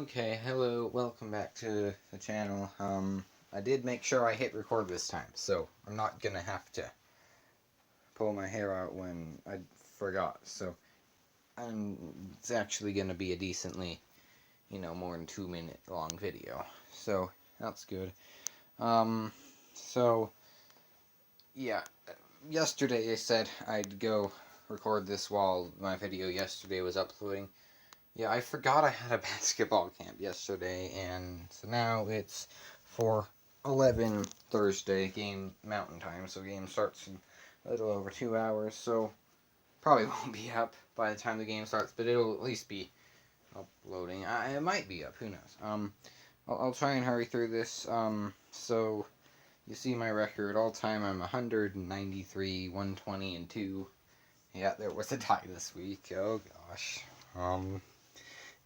Okay, hello, welcome back to the channel. I did make sure I hit record this time, so I'm not gonna have to pull my hair out when I forgot. So, it's actually gonna be a decently, more than 2 minute long video. So, that's good. Um, so, yeah, yesterday I said I'd go record this while my video yesterday was uploading. Yeah, I forgot I had a basketball camp yesterday, and so now it's 4:11 Thursday, game Mountain Time, so game starts in a little over 2 hours, so probably won't be up by the time the game starts, but it'll at least be uploading. It might be up, who knows. I'll try and hurry through this. So you see my record, all time I'm 193, 120, and 2. Yeah, there was a tie this week, oh gosh.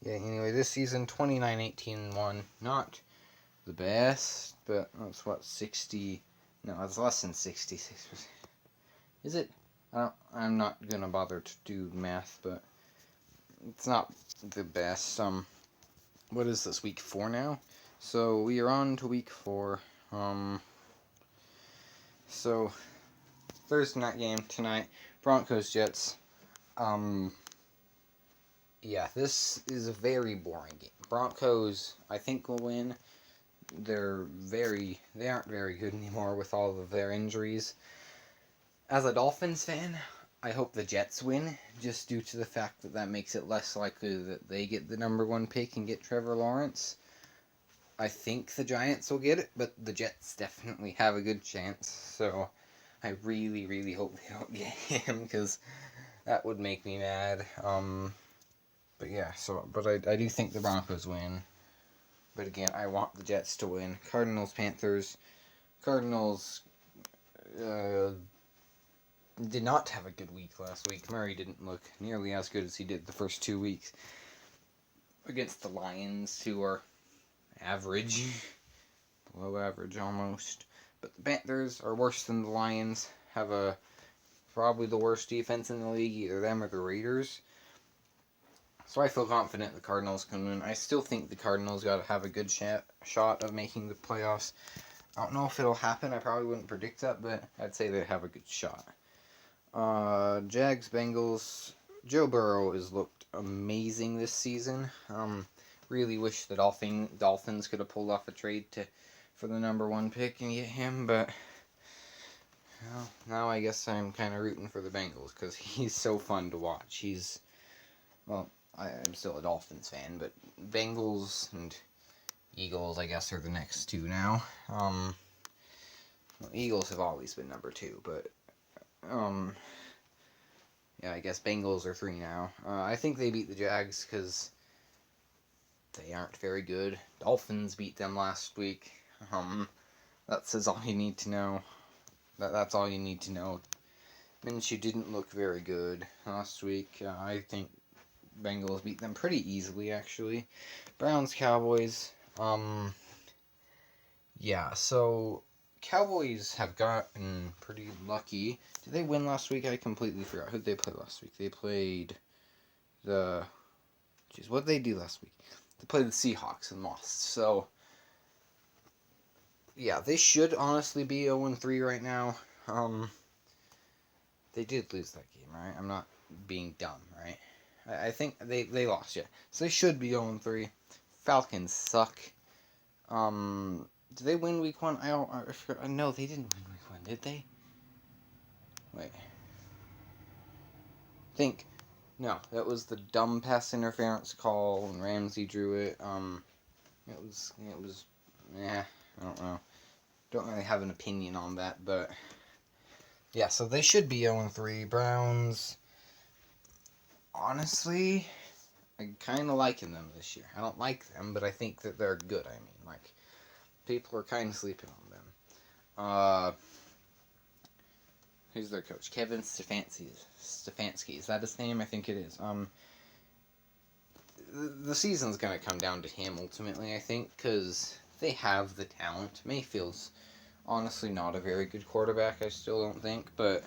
Yeah, anyway, this season, 29-18-1. Not the best, but that's what, 60... No, it's less than 66%. Is it? I'm not gonna bother to do math, but it's not the best. What is this, week 4 now? So, we are on to week 4. So, Thursday night game tonight, Broncos-Jets. Yeah, this is a very boring game. Broncos, I think, will win. They aren't very good anymore with all of their injuries. As a Dolphins fan, I hope the Jets win, just due to the fact that makes it less likely that they get the number 1 pick and get Trevor Lawrence. I think the Giants will get it, but the Jets definitely have a good chance, so I really, really hope they don't get him, because that would make me mad. But yeah, but I do think the Broncos win. But again, I want the Jets to win. Cardinals, Panthers. Cardinals did not have a good week last week. Murray didn't look nearly as good as he did the first 2 weeks against the Lions, who are average. Below average, almost. But the Panthers are worse than the Lions. Have probably the worst defense in the league, either them or the Raiders. So I feel confident the Cardinals can win. I still think the Cardinals got to have a good shot of making the playoffs. I don't know if it'll happen. I probably wouldn't predict that, but I'd say they have a good shot. Jags, Bengals. Joe Burrow has looked amazing this season. Really wish the Dolphins could have pulled off a trade for the number 1 pick and get him, but now I guess I'm kind of rooting for the Bengals because he's so fun to watch. I'm still a Dolphins fan, but Bengals and Eagles, I guess, are the next 2 now. Eagles have always been number 2, but yeah, I guess Bengals are 3 now. I think they beat the Jags because they aren't very good. Dolphins beat them last week. That says all you need to know. That's all you need to know. Minshew didn't look very good last week. I think Bengals beat them pretty easily, actually. Browns, Cowboys. Yeah, so Cowboys have gotten pretty lucky. Did they win last week? I completely forgot. Who did they play last week? They played what did they do last week? They played the Seahawks and lost. So, yeah, they should honestly be 0-3 right now. They did lose that game, right? I'm not being dumb, right? I think they lost, yeah. So they should be 0-3. Falcons suck. Did they win week 1? No, they didn't win week 1, did they? Wait. No, that was the dumb pass interference call, and Ramsey drew it. It was, I don't know. Don't really have an opinion on that, but yeah, so they should be 0-3. Browns, honestly, I'm kind of liking them this year. I don't like them, but I think that they're good. I mean, like, people are kind of sleeping on them. Who's their coach? Kevin Stefanski. Is that his name? I think it is. The season's going to come down to him ultimately, I think, because they have the talent. Mayfield's honestly not a very good quarterback, I still don't think, but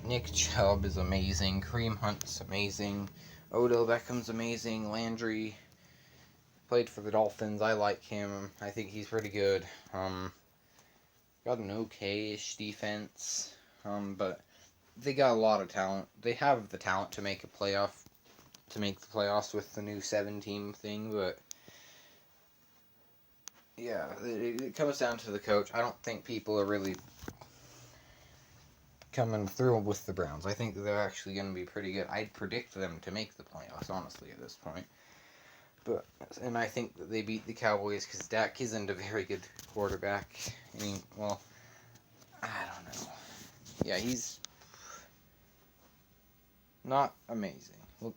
Nick Chubb is amazing. Kareem Hunt's amazing. Odell Beckham's amazing. Landry, Played for the Dolphins. I like him. I think he's pretty good. Got an okay-ish defense. But they got a lot of talent. They have the talent to make the playoffs with the new 7-team thing, but yeah, it comes down to the coach. I don't think people are really coming through with the Browns. I think they're actually going to be pretty good. I'd predict them to make the playoffs, honestly, at this point. And I think that they beat the Cowboys because Dak isn't a very good quarterback. Well, I don't know. Yeah, he's not amazing. Well,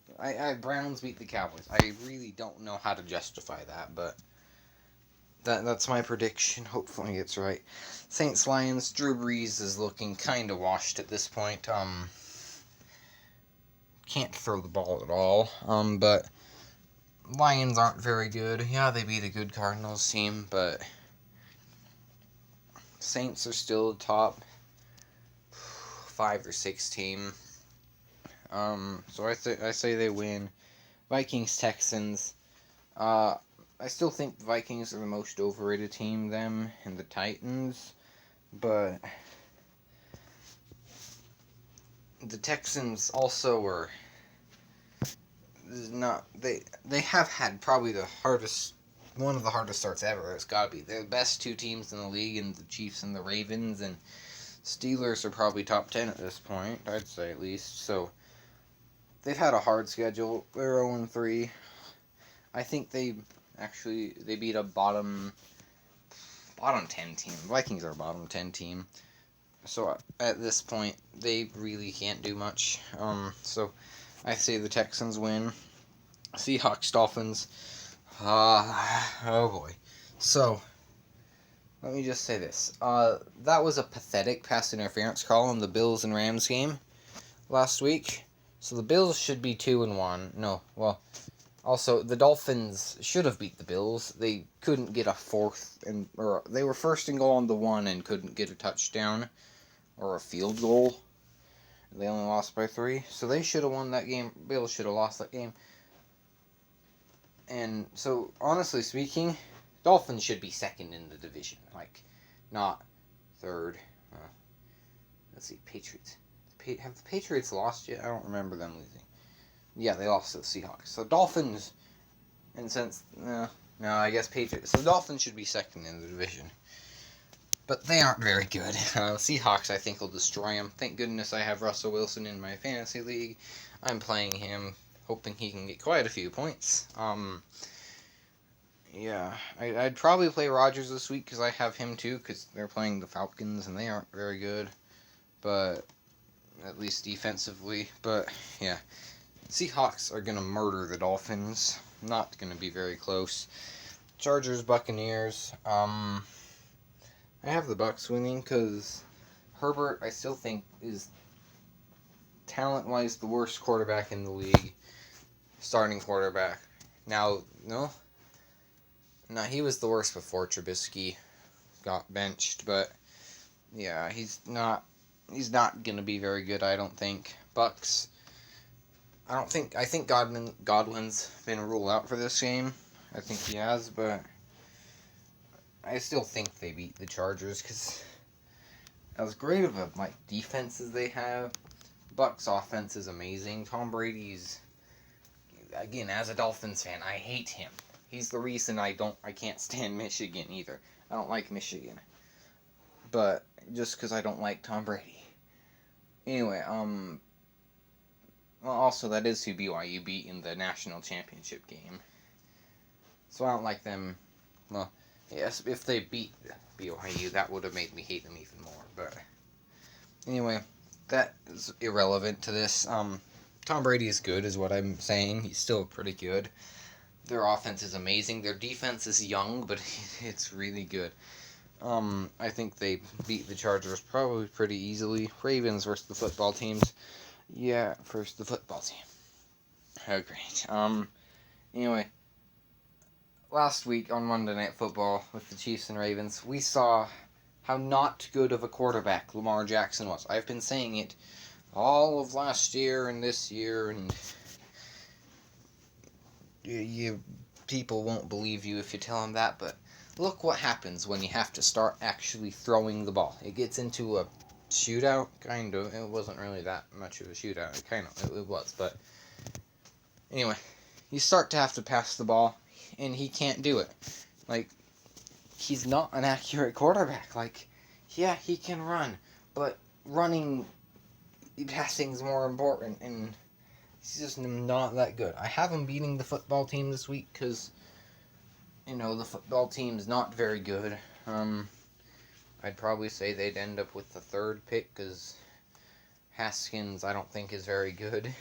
Browns beat the Cowboys. I really don't know how to justify that, but that's my prediction. Hopefully it's right. Saints Lions. Drew Brees is looking kind of washed at this point. Can't throw the ball at all. But Lions aren't very good. Yeah, they beat a good Cardinals team, but Saints are still a top 5 or 6 team. So I say they win. Vikings, Texans. I still think the Vikings are the most overrated team, them and the Titans, but the Texans also were not. They have had probably one of the hardest starts ever. It's got to be. They're the best 2 teams in the league, and the Chiefs and the Ravens, and Steelers are probably top 10 at this point, I'd say at least. So they've had a hard schedule. They're 0-3. I think they beat a bottom 10 team. Vikings are a bottom 10 team. So at this point, they really can't do much. So I say the Texans win. Seahawks, Dolphins. Oh boy. So let me just say this. That was a pathetic pass interference call in the Bills and Rams game last week. So the Bills should be 2-1. No, well, also the Dolphins should have beat the Bills. They couldn't get a they were first and goal on the 1 and couldn't get a touchdown or a field goal. They only lost by 3, so they should have won that game. Bills should have lost that game. And so, honestly speaking, Dolphins should be second in the division, not third. Let's see, Patriots. Have the Patriots lost yet? I don't remember them losing. Yeah, they lost to the Seahawks. So Dolphins, I guess Patriots. So Dolphins should be second in the division. But they aren't very good. Seahawks, I think, will destroy them. Thank goodness I have Russell Wilson in my fantasy league. I'm playing him, hoping he can get quite a few points. Yeah, I'd probably play Rodgers this week because I have him too, because they're playing the Falcons and they aren't very good. But at least defensively. But yeah, Seahawks are going to murder the Dolphins. Not going to be very close. Chargers, Buccaneers. I have the Bucs winning because Herbert, I still think, is talent-wise the worst quarterback in the league. Starting quarterback. Now, no, he was the worst before Trubisky got benched, but yeah, he's not going to be very good, I don't think. Bucs, I think Godwin's been ruled out for this game. I think he has, but I still think they beat the Chargers because as great of a defense as they have, Bucs offense is amazing. Tom Brady's, again, as a Dolphins fan, I hate him. He's the reason I can't stand Michigan either. I don't like Michigan, but just because I don't like Tom Brady. Anyway, well, also that is who BYU beat in the national championship game, so I don't like them. Well, yes, if they beat BYU, that would have made me hate them even more. But anyway, that is irrelevant to this. Tom Brady is good, is what I'm saying. He's still pretty good. Their offense is amazing. Their defense is young, but it's really good. I think they beat the Chargers probably pretty easily. Ravens versus the football teams. Yeah, first the football team. Oh, great. Anyway, last week on Monday Night Football with the Chiefs and Ravens, we saw how not good of a quarterback Lamar Jackson was. I've been saying it all of last year and this year, and you people won't believe you if you tell them that, but look what happens when you have to start actually throwing the ball. It gets into a shootout, kind of. It wasn't really that much of a shootout. It was, but anyway, you start to have to pass the ball, and he can't do it. Like, he's not an accurate quarterback. Like, yeah, he can run, but passing is more important, and he's just not that good. I have him beating the football team this week because, the football team's not very good. I'd probably say they'd end up with the third pick because Haskins I don't think is very good.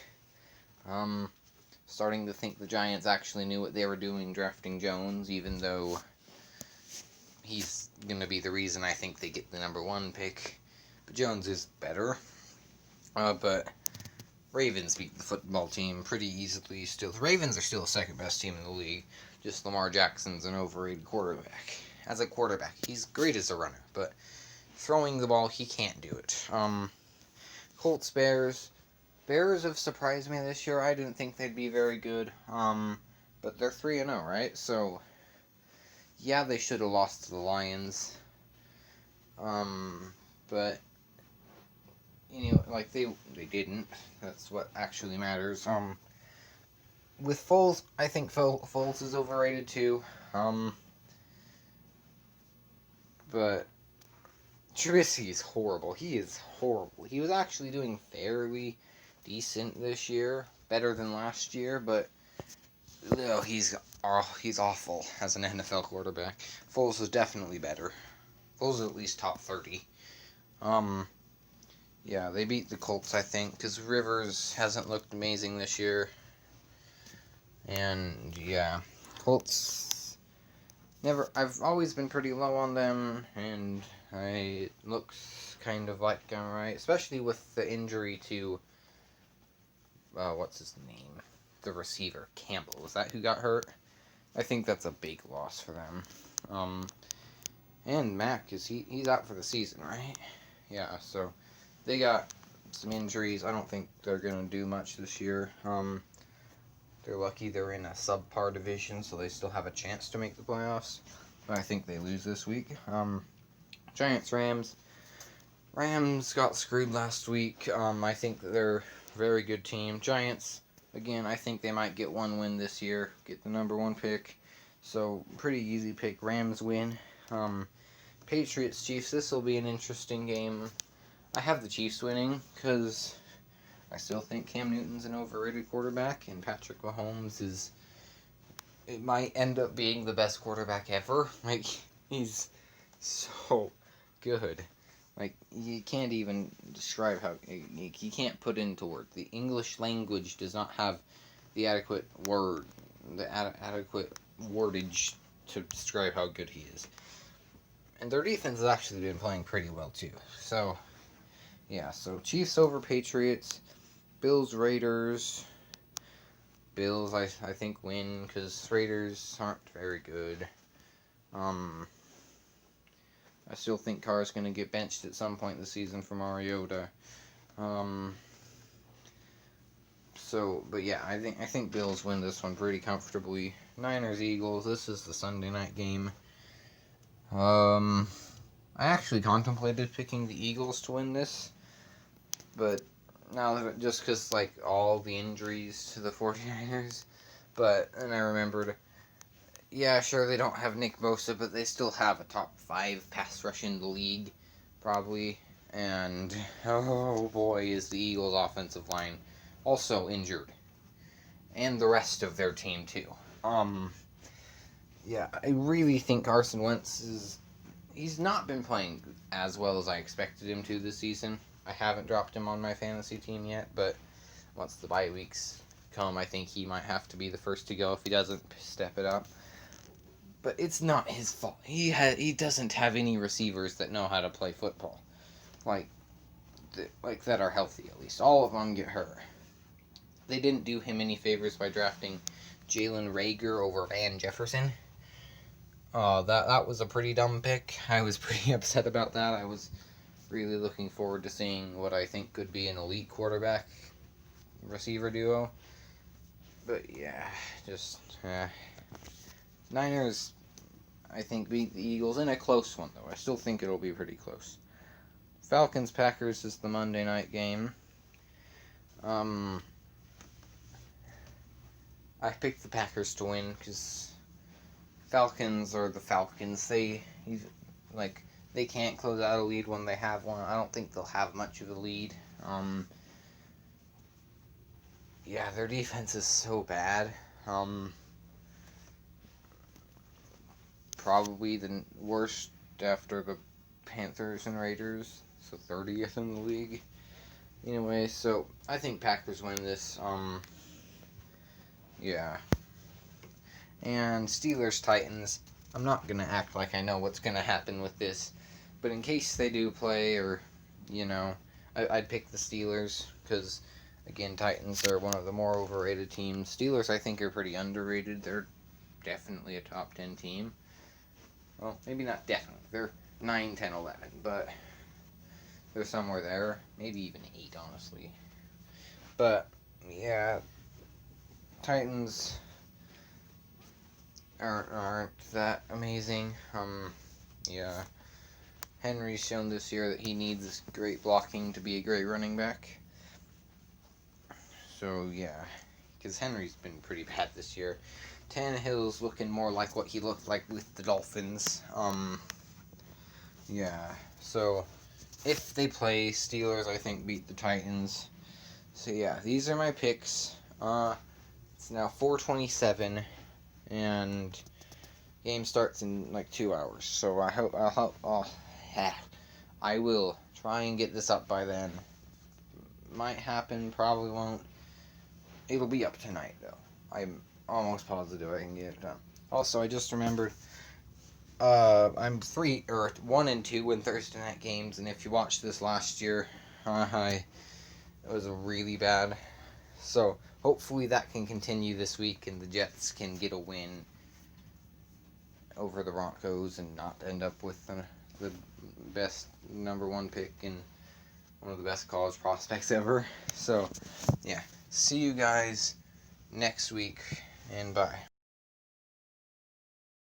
Starting to think the Giants actually knew what they were doing drafting Jones, even though he's going to be the reason I think they get the number 1 pick. But Jones is better. But Ravens beat the football team pretty easily still. The Ravens are still the second best team in the league. Just Lamar Jackson's an overrated quarterback. As a quarterback, he's great as a runner, but throwing the ball, he can't do it. Colts, Bears. Bears have surprised me this year. I didn't think they'd be very good. But they're 3-0, right? So, yeah, they should have lost to the Lions. But they didn't. That's what actually matters. With Foles, I think Foles is overrated too. But Trubisky's horrible. He is horrible. He was actually doing fairly decent this year, better than last year, but he's awful as an NFL quarterback. Foles is definitely better. Foles is at least top 30. Yeah, they beat the Colts, I think, because Rivers hasn't looked amazing this year. And yeah, Colts I've always been pretty low on them, and it looks kind of like I'm right, especially with the injury to what's his name? The receiver, Campbell. Is that who got hurt? I think that's a big loss for them. And Mac, he's out for the season, right? Yeah, so they got some injuries. I don't think they're going to do much this year. They're lucky they're in a subpar division, so they still have a chance to make the playoffs. But I think they lose this week. Giants, Rams. Rams got screwed last week. I think that they're a very good team. Giants, again, I think they might get 1 win this year, get the number 1 pick. So, pretty easy pick. Rams win. Patriots, Chiefs, this will be an interesting game. I have the Chiefs winning because I still think Cam Newton's an overrated quarterback, and Patrick Mahomes it might end up being the best quarterback ever. Like, he's so good. Like, you can't even describe how, you can't put into words. The English language does not have the adequate adequate wordage to describe how good he is. And their defense has actually been playing pretty well, too. So, yeah, so Chiefs over Patriots. Bills, Raiders. Bills, I think, win, because Raiders aren't very good. I still think Carr's going to get benched at some point this season for Mariota. But yeah, I think Bills win this one pretty comfortably. Niners, Eagles, this is the Sunday night game. I actually contemplated picking the Eagles to win this, but now just because, all the injuries to the 49ers, and I remembered, yeah, sure, they don't have Nick Bosa, but they still have a top 5 pass rush in the league, probably, and, oh boy, is the Eagles' offensive line also injured, and the rest of their team, too. Yeah, I really think Carson Wentz he's not been playing as well as I expected him to this season. I haven't dropped him on my fantasy team yet, but once the bye weeks come, I think he might have to be the first to go if he doesn't step it up. But it's not his fault. He doesn't have any receivers that know how to play football, like that are healthy at least. All of them get hurt. They didn't do him any favors by drafting Jalen Reagor over Van Jefferson. That was a pretty dumb pick. I was pretty upset about that. I was really looking forward to seeing what I think could be an elite quarterback receiver duo. But yeah, Niners, I think, beat the Eagles in a close one, though. I still think it'll be pretty close. Falcons-Packers is the Monday night game. I picked the Packers to win because Falcons are the Falcons. They can't close out a lead when they have one. I don't think they'll have much of a lead. Yeah, their defense is so bad. Probably the worst after the Panthers and Raiders, so 30th in the league. Anyway, so I think Packers win this. Yeah. And Steelers-Titans, I'm not going to act like I know what's going to happen with this, but in case they do play, or, I'd pick the Steelers, because, again, Titans are one of the more overrated teams. Steelers, I think, are pretty underrated. They're definitely a top 10 team. Well, maybe not definitely. They're 9, 10, 11, but they're somewhere there. Maybe even 8, honestly. But, yeah, Titans aren't that amazing. Yeah. Henry's shown this year that he needs great blocking to be a great running back. So, yeah. Because Henry's been pretty bad this year. Tannehill's looking more like what he looked like with the Dolphins. Yeah. So, if they play, Steelers, I think, beat the Titans. So, yeah. These are my picks. It's now 4:27. And game starts in like 2 hours. So I will try and get this up by then. Might happen, probably won't. It'll be up tonight though. I'm almost positive I can get it done. Also, I just remembered I'm 1 and 2 in Thursday night games, and if you watched this last year, it was really bad. So hopefully that can continue this week, and the Jets can get a win over the Broncos and not end up with the best number 1 pick and one of the best college prospects ever. So, yeah. See you guys next week, and bye.